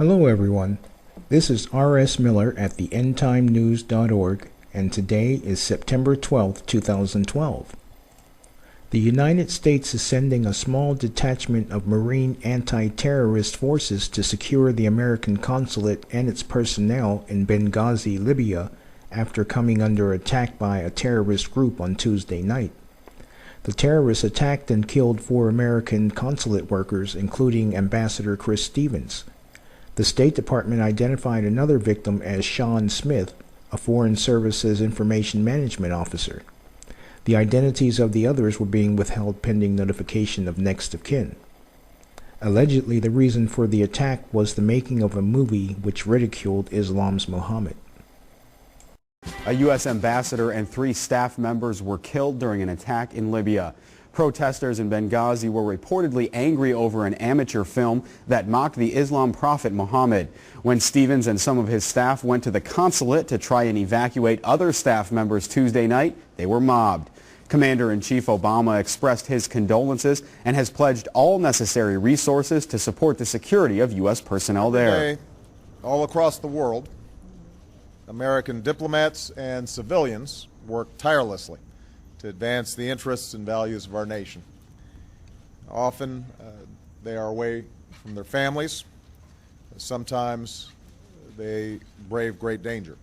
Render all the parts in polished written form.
Hello everyone, this is R.S. Miller at the endtimenews.org and today is September 12, 2012. The United States is sending a small detachment of Marine anti-terrorist forces to secure the American consulate and its personnel in Benghazi, Libya, after coming under attack by a terrorist group on Tuesday night. The terrorists attacked and killed 4 American consulate workers, including Ambassador Chris Stevens. The State Department identified another victim as Sean Smith, a Foreign Services Information Management Officer. The identities of the others were being withheld pending notification of next of kin. Allegedly, the reason for the attack was the making of a movie which ridiculed Islam's Muhammad. A U.S. ambassador and 3 staff members were killed during an attack in Libya. Protesters in Benghazi were reportedly angry over an amateur film that mocked the Islam prophet Muhammad. When Stevens and some of his staff went to the consulate to try and evacuate other staff members Tuesday night, they were mobbed. Commander-in-Chief Obama expressed his condolences and has pledged all necessary resources to support the security of U.S. personnel there. Today, all across the world, American diplomats and civilians work tirelessly to advance the interests and values of our nation. Often they are away from their families. Sometimes they brave great danger.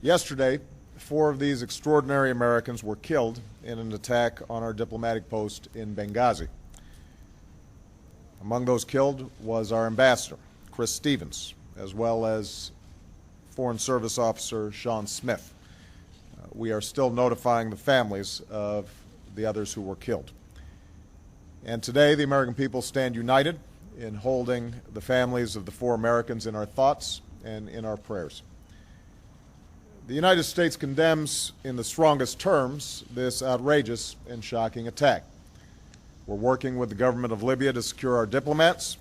Yesterday, 4 of these extraordinary Americans were killed in an attack on our diplomatic post in Benghazi. Among those killed was our ambassador, Chris Stevens, as well as Foreign Service Officer Sean Smith. We are still notifying the families of the others who were killed. And today, the American people stand united in holding the families of the 4 Americans in our thoughts and in our prayers. The United States condemns in the strongest terms this outrageous and shocking attack. We're working with the government of Libya to secure our diplomats.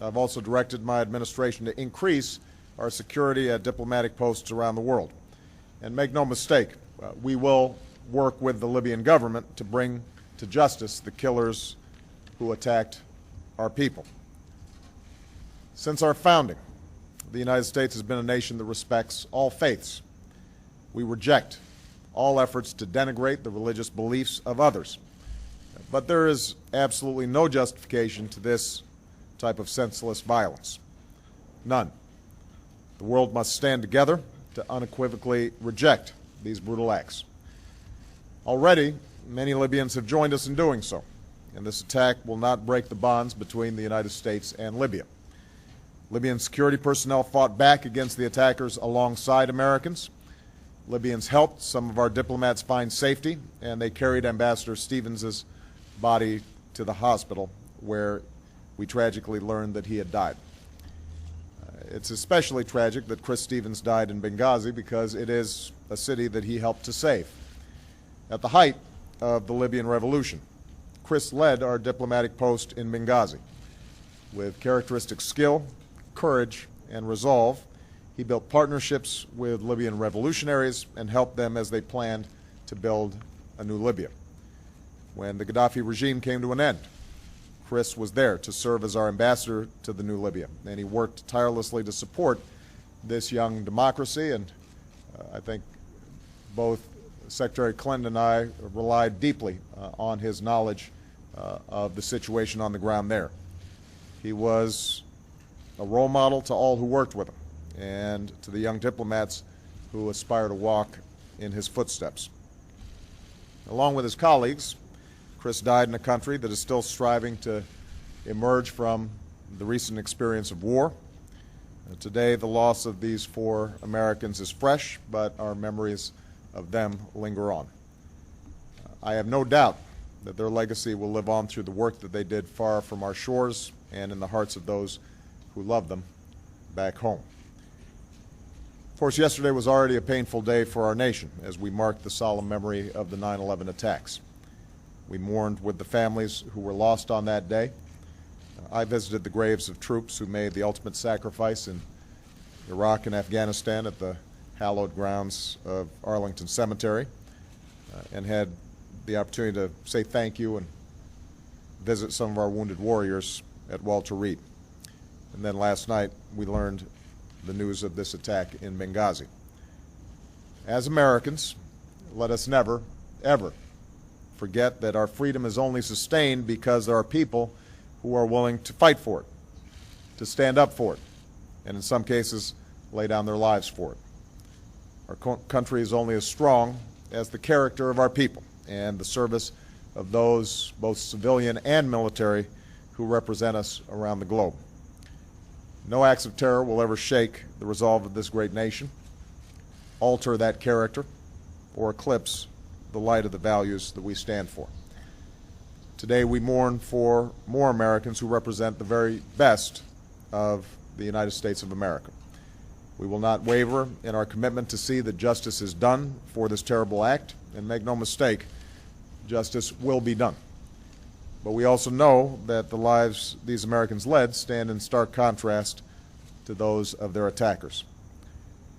I've also directed my administration to increase our security at diplomatic posts around the world. And make no mistake, we will work with the Libyan government to bring to justice the killers who attacked our people. Since our founding, the United States has been a nation that respects all faiths. We reject all efforts to denigrate the religious beliefs of others. But there is absolutely no justification to this type of senseless violence. None. The world must stand together to unequivocally reject these brutal acts. Already, many Libyans have joined us in doing so, and this attack will not break the bonds between the United States and Libya. Libyan security personnel fought back against the attackers alongside Americans. Libyans helped some of our diplomats find safety, and they carried Ambassador Stevens' body to the hospital, where we tragically learned that he had died. It's especially tragic that Chris Stevens died in Benghazi because it is a city that he helped to save. At the height of the Libyan revolution, Chris led our diplomatic post in Benghazi. With characteristic skill, courage, and resolve, he built partnerships with Libyan revolutionaries and helped them as they planned to build a new Libya. When the Gaddafi regime came to an end, Chris was there to serve as our ambassador to the new Libya, and he worked tirelessly to support this young democracy, and I think both Secretary Clinton and I relied deeply on his knowledge of the situation on the ground there. He was a role model to all who worked with him and to the young diplomats who aspire to walk in his footsteps. Along with his colleagues, Chris died in a country that is still striving to emerge from the recent experience of war. Today, the loss of these 4 Americans is fresh, but our memories of them linger on. I have no doubt that their legacy will live on through the work that they did far from our shores and in the hearts of those who love them back home. Of course, yesterday was already a painful day for our nation as we marked the solemn memory of the 9/11 attacks. We mourned with the families who were lost on that day. I visited the graves of troops who made the ultimate sacrifice in Iraq and Afghanistan at the hallowed grounds of Arlington Cemetery and had the opportunity to say thank you and visit some of our wounded warriors at Walter Reed. And then last night, we learned the news of this attack in Benghazi. As Americans, let us never, ever forget that our freedom is only sustained because there are people who are willing to fight for it, to stand up for it, and in some cases, lay down their lives for it. Our country is only as strong as the character of our people and the service of those, both civilian and military, who represent us around the globe. No acts of terror will ever shake the resolve of this great nation, alter that character, or eclipse the light of the values that we stand for. Today we mourn for more Americans who represent the very best of the United States of America. We will not waver in our commitment to see that justice is done for this terrible act, and make no mistake, justice will be done. But we also know that the lives these Americans led stand in stark contrast to those of their attackers.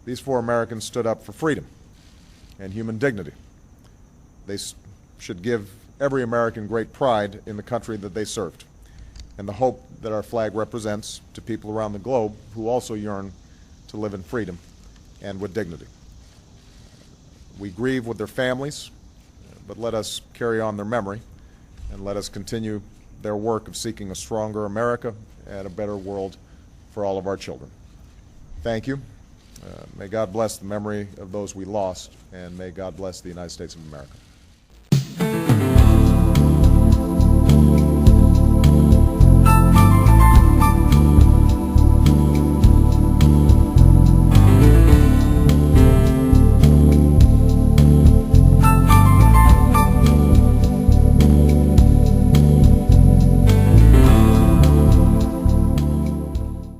These 4 Americans stood up for freedom and human dignity. They should give every American great pride in the country that they served, and the hope that our flag represents to people around the globe who also yearn to live in freedom and with dignity. We grieve with their families, but let us carry on their memory, and let us continue their work of seeking a stronger America and a better world for all of our children. Thank you. May God bless the memory of those we lost, and may God bless the United States of America.